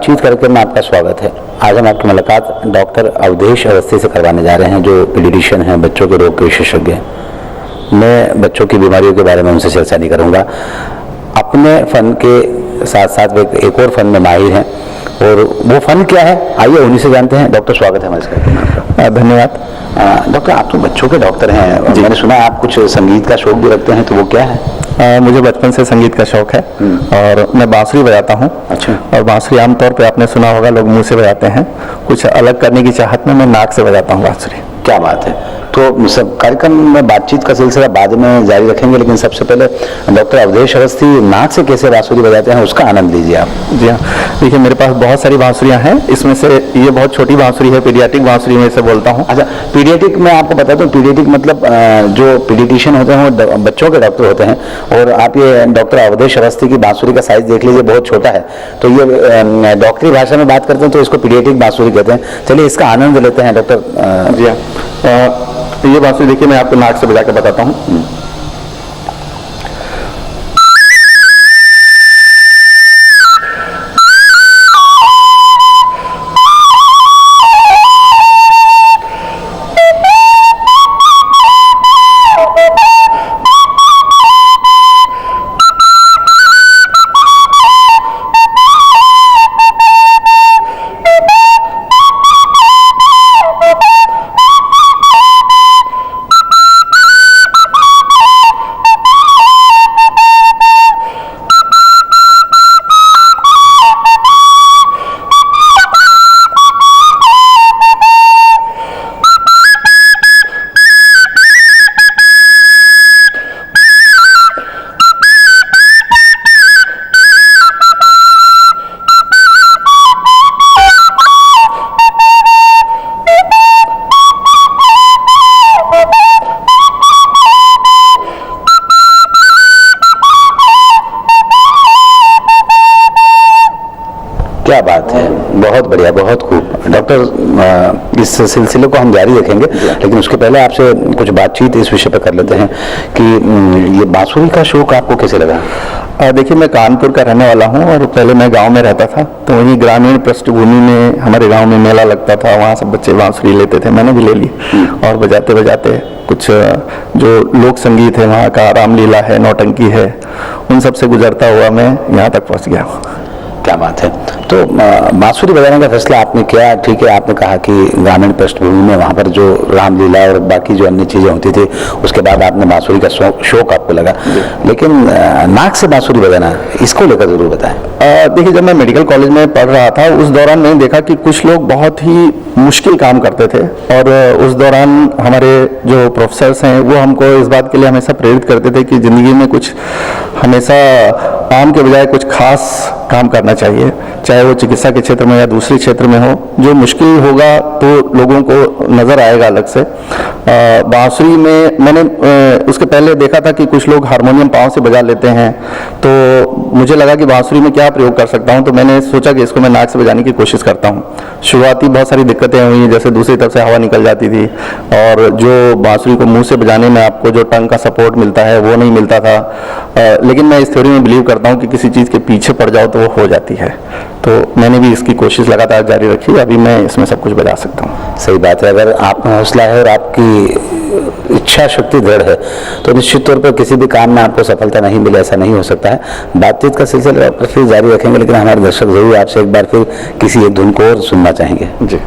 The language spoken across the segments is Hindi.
बातचीत कार्यक्रम में आपका स्वागत है। आज हम आपकी मुलाकात डॉक्टर अवधेश अवस्थी से करवाने जा रहे हैं, जो पीडियाट्रिशियन हैं, बच्चों के रोग के विशेषज्ञ हैं। मैं बच्चों की बीमारियों के बारे में उनसे चर्चा नहीं करूंगा। अपने फन के साथ साथ वे एक और फन में माहिर हैं, और वो फन क्या है आइए उन्हीं से जानते हैं। डॉक्टर स्वागत है हमारे कार्यक्रम में आपका। धन्यवाद। डॉक्टर आप तो बच्चों के डॉक्टर हैं, मैंने सुना आप कुछ संगीत का शौक भी रखते हैं, तो वो क्या है? मुझे बचपन से संगीत का शौक है और मैं बांसुरी बजाता हूँ। अच्छा। और बांसुरी आमतौर पे आपने सुना होगा लोग मुंह से बजाते हैं, कुछ अलग करने की चाहत में मैं नाक से बजाता हूँ बांसुरी। क्या बात है। तो सब कार्यक्रम में बातचीत का सिलसिला बाद में जारी रखेंगे, लेकिन सबसे पहले डॉक्टर अवधेश अवस्थी नाक से कैसे बांसुरी बजाते हैं उसका आनंद लीजिए आप। जी हाँ, देखिए मेरे पास बहुत सारी बांसुरियाँ हैं, इसमें से ये बहुत छोटी बांसुरी है, पीडियाट्रिक बांसुरी में इसे बोलता हूँ। अच्छा, पीडियाट्रिक मैं आपको बताता हूँ, पीडियाट्रिक मतलब जो पीडियाट्रिशियन होते हैं वो बच्चों के डॉक्टर होते हैं, और आप ये डॉक्टर अवधेश अवस्थी की बांसुरी का साइज देख लीजिए, बहुत छोटा है। तो ये डॉक्टरी भाषा में बात करते हैं तो इसको पीडियाट्रिक बांसुरी कहते हैं। चलिए इसका आनंद लेते हैं डॉक्टर। जी हाँ, ये बांसुरी देखिए मैं आपको नाक से बजा के बताता हूँ। क्या बात है, बहुत बढ़िया, बहुत खूब। डॉक्टर इस सिलसिले को हम जारी रखेंगे, लेकिन उसके पहले आपसे कुछ बातचीत इस विषय पर कर लेते हैं कि ये बांसुरी का शौक आपको कैसे लगा? देखिए मैं कानपुर का रहने वाला हूँ और पहले मैं गांव में रहता था, तो वहीं ग्रामीण पृष्ठभूमि में हमारे गांव में मेला लगता था, वहाँ सब बच्चे बांसुरी लेते थे, मैंने भी ले ली। और बजाते बजाते कुछ जो लोक संगीत है वहाँ का, रामलीला है, नौटंकी है, उन सब से गुजरता हुआ मैं यहाँ तक पहुँच गया। क्या बात है। तो बांसुरी बजाने का फैसला आपने किया, ठीक है, आपने कहा कि ग्रामीण पृष्ठभूमि में वहाँ पर जो रामलीला और बाकी जो अन्य चीज़ें होती थी, उसके बाद आपने बांसुरी का शौक आपको लगा, लेकिन नाक से बांसुरी बजाना, इसको लेकर जरूर बताएं। देखिए जब मैं मेडिकल कॉलेज में पढ़ रहा था उस दौरान मैंने देखा कि कुछ लोग बहुत ही मुश्किल काम करते थे, और उस दौरान हमारे जो प्रोफेसर्स हैं वो हमको इस बात के लिए हमेशा प्रेरित करते थे कि ज़िंदगी में कुछ हमेशा आम के बजाय कुछ खास काम करना चाहिए, चाहे वो चिकित्सा के क्षेत्र में या दूसरे क्षेत्र में हो। जो मुश्किल होगा तो लोगों को नज़र आएगा अलग से। बांसुरी में मैंने उसके पहले देखा था कि कुछ लोग हारमोनियम पाँव से बजा लेते हैं, तो मुझे लगा कि बांसुरी में क्या प्रयोग कर सकता हूं, तो मैंने सोचा कि इसको मैं नाक से बजाने की कोशिश करता हूं। शुरुआती बहुत सारी दिक्कतें हुई, जैसे दूसरी तरफ से हवा निकल जाती थी, और जो बांसुरी को मुंह से बजाने में आपको जो टंग का सपोर्ट मिलता है वो नहीं मिलता था। लेकिन मैं इस थ्योरी में बिलीव करता हूं कि किसी चीज़ के पीछे पड़ जाओ तो वो हो जाती है, तो मैंने भी इसकी कोशिश लगातार जारी रखी, अभी मैं इसमें सब कुछ बजा सकता हूँ। सही बात है, अगर आप में हौसला है और आपकी इच्छा शक्ति दृढ़ है तो निश्चित तौर पर किसी भी काम में आपको सफलता नहीं मिले ऐसा नहीं हो सकता है। बातचीत का सिलसिला फिर जारी रखेंगे, लेकिन हमारे दर्शक जरूर आपसे एक बार फिर किसी एक धुन को और सुनना चाहेंगे। जी।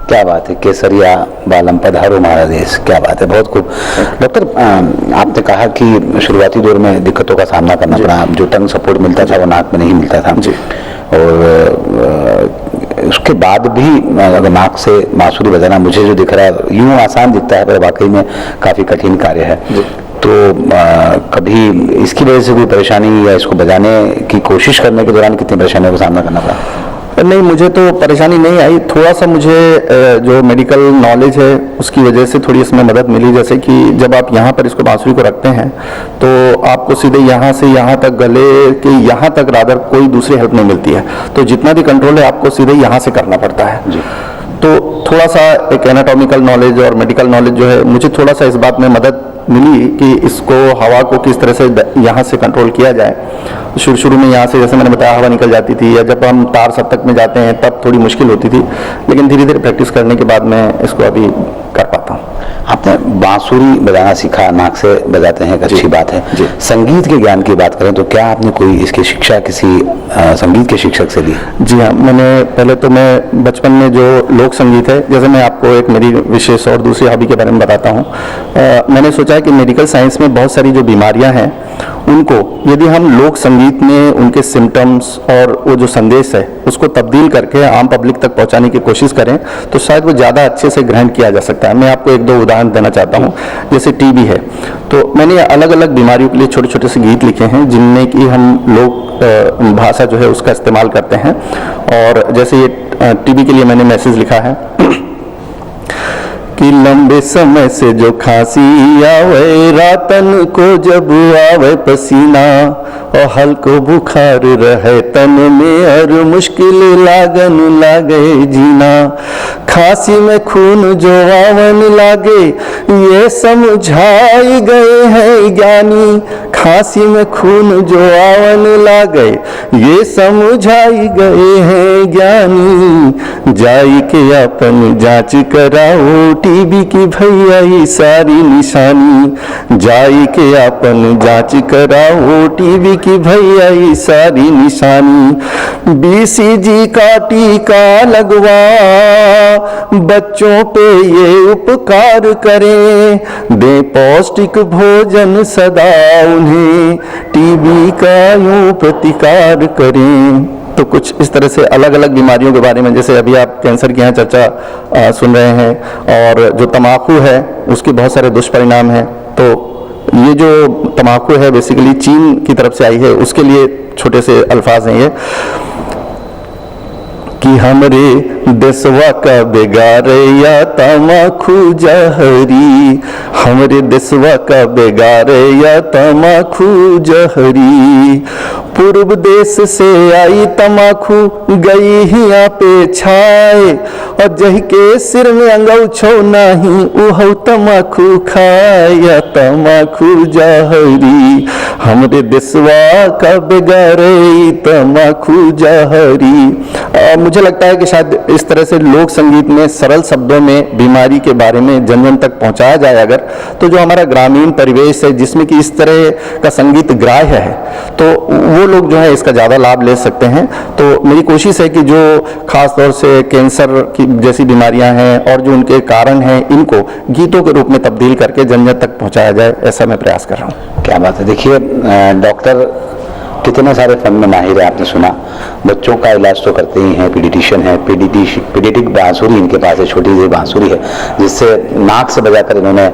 क्या बात है, केसरिया बालम पधारो हमारा देश, क्या बात है, बहुत खूब। डॉक्टर आपने कहा कि शुरुआती दौर में दिक्कतों का सामना करना पड़ा, जो टंग सपोर्ट मिलता था वो नाक में नहीं मिलता था, जी। और उसके बाद भी अगर नाक से बांसुरी बजाना मुझे जो दिख रहा है यूं आसान दिखता है, पर वाकई में काफ़ी कठिन कार्य है। तो कभी इसकी वजह से कोई परेशानी या इसको बजाने की कोशिश करने के दौरान कितनी परेशानियों का सामना करना पड़ा? नहीं, मुझे तो परेशानी नहीं आई। थोड़ा सा मुझे जो मेडिकल नॉलेज है उसकी वजह से थोड़ी इसमें मदद मिली। जैसे कि जब आप यहाँ पर इसको बांसुरी को रखते हैं तो आपको सीधे यहाँ से यहाँ तक, गले के यहाँ तक रादर कोई दूसरी हेल्प नहीं मिलती है। तो जितना भी कंट्रोल है आपको सीधे यहाँ से करना पड़ता है जी। तो थोड़ा सा एक एनाटॉमिकल नॉलेज और मेडिकल नॉलेज जो है, मुझे थोड़ा सा इस बात में मदद मिली कि इसको हवा को किस तरह से यहाँ से कंट्रोल किया जाए। शुरू में यहाँ से, जैसे मैंने बताया, हवा निकल जाती थी, या जब हम तार सप्तक में जाते हैं तब थोड़ी मुश्किल होती थी, लेकिन धीरे धीरे प्रैक्टिस करने के बाद मैं इसको अभी कर पाता हूँ। आपने बांसुरी बजाना सीखा, नाक से बजाते हैं, एक अच्छी बात है जी। संगीत के ज्ञान की बात करें तो क्या आपने कोई इसकी शिक्षा किसी संगीत के शिक्षक से ली? जी हाँ, मैंने पहले तो मैं बचपन में जो लोक संगीत है, जैसे मैं आपको एक मेरी विशेष और दूसरी हॉबी के बारे में बताता हूँ। मैंने सोचा है कि मेडिकल साइंस में बहुत सारी जो बीमारियाँ हैं उनको यदि हम लोक संगीत में उनके सिम्टम्स और वो जो संदेश है उसको तब्दील करके आम पब्लिक तक पहुंचाने की कोशिश करें तो शायद वो ज़्यादा अच्छे से ग्रहण किया जा सकता है। मैं आपको एक दो उदाहरण देना चाहता हूँ। जैसे टीबी है, तो मैंने अलग अलग बीमारियों के लिए छोटे छोटे से गीत लिखे हैं जिनमें कि हम लोग भाषा जो है उसका इस्तेमाल करते हैं। और जैसे ये टीबी के लिए मैंने मैसेज लिखा है कि लंबे समय से जो खांसी आवे, रातन को जब आवे पसीना, और हल्को बुखार रहे तन में, और मुश्किल लागन लागे जीना। खांसी में खून जो आवन लागे, ये समझाई गए हैं ज्ञानी। खांसी में खून जो आवन लागे, ये समझाई गए हैं ज्ञानी। जाई के अपन जांच कराओ, टीबी की भैया ये सारी निशानी। जाई के अपन जांच कराओ, टीबी की भैया ये सारी निशानी। बीसीजी का टीका लगवा, बच्चों पे ये उपकार करें। दे पौष्टिक भोजन सदा उन्हें, टीबी का यूं प्रतिकार करें। तो कुछ इस तरह से अलग अलग बीमारियों के बारे में, जैसे अभी आप कैंसर की यहाँ चर्चा सुन रहे हैं, और जो तम्बाकू है उसके बहुत सारे दुष्परिणाम हैं। तो ये जो तम्बाकू है बेसिकली चीन की तरफ से आई है, उसके लिए छोटे से अल्फाज हैं ये कि हमरे देशवा का बेगारे या तम्बाकू जहरी। हमरे देशवा का बेगारे या तम्बाकू जहरी। पूर्व देश से आई तम्बाकू गई हिया पे छाए, और जह के सिर में अंगौछो नहीं उहौ तम्बाकू खाए या तम्बाकू जहरी। हमरे देशवा का बेगारे तम्बाकू जहरी। मुझे लगता है कि शायद इस तरह से लोक संगीत में सरल शब्दों में बीमारी के बारे में जन जन तक पहुंचाया जाए अगर, तो जो हमारा ग्रामीण परिवेश है जिसमें कि इस तरह का संगीत ग्राह्य है, तो वो लोग जो है इसका ज़्यादा लाभ ले सकते हैं। तो मेरी कोशिश है कि जो खास तौर से कैंसर की जैसी बीमारियां हैं और जो उनके कारण हैं, इनको गीतों के रूप में तब्दील करके जन जन तक पहुंचाया जाए, ऐसा मैं प्रयास कर रहा हूँ। क्या बात है। देखिए डॉक्टर कितने सारे फन में माहिर है, आपने सुना। बच्चों का इलाज तो करते ही हैं, पीडियाट्रिशियन है, पीडियाट्रिक बांसुरी इनके पास है, छोटी सी बांसुरी है जिससे नाक से बजाकर इन्होंने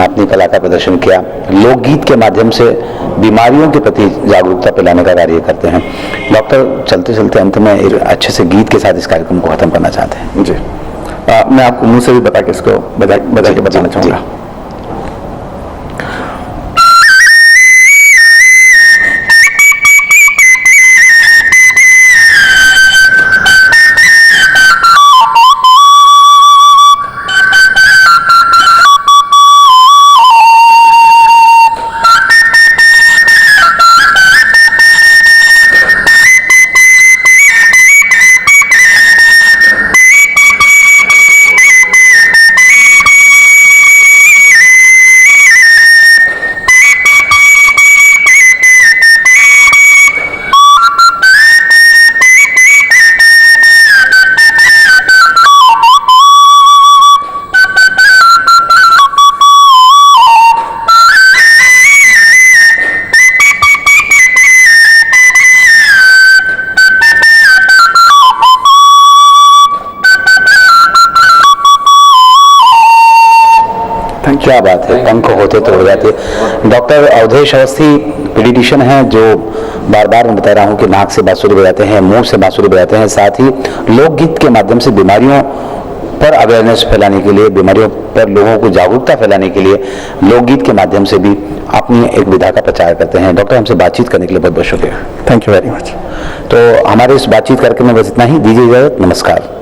अपनी कला का प्रदर्शन किया। लोकगीत के माध्यम से बीमारियों के प्रति जागरूकता फैलाने का कार्य करते हैं। डॉक्टर, चलते चलते अंत में एक अच्छे से गीत के साथ इस कार्यक्रम को खत्म करना चाहते हैं। जी, मैं आपको मुँह से भी बता के इसको बजा के बताना चाहूँगा। क्या बात है, पंख होते तो उड़ जाते। डॉक्टर अवधेश अवस्थी पीडियाट्रिशियन हैं जो बार बार मैं बता रहा हूं कि नाक से बांसुरी बजाते हैं, मुंह से बांसुरी बजाते हैं, साथ ही लोकगीत के माध्यम से बीमारियों पर अवेयरनेस फैलाने के लिए, बीमारियों पर लोगों को जागरूकता फैलाने के लिए लोकगीत के माध्यम से भी अपनी एक विधा का प्रचार करते हैं। डॉक्टर, हमसे बातचीत करने के लिए बहुत बहुत शुक्रिया। Thank you very much. तो हमारे इस बातचीत करके में बस इतना ही, दीजिए इजाजत, नमस्कार।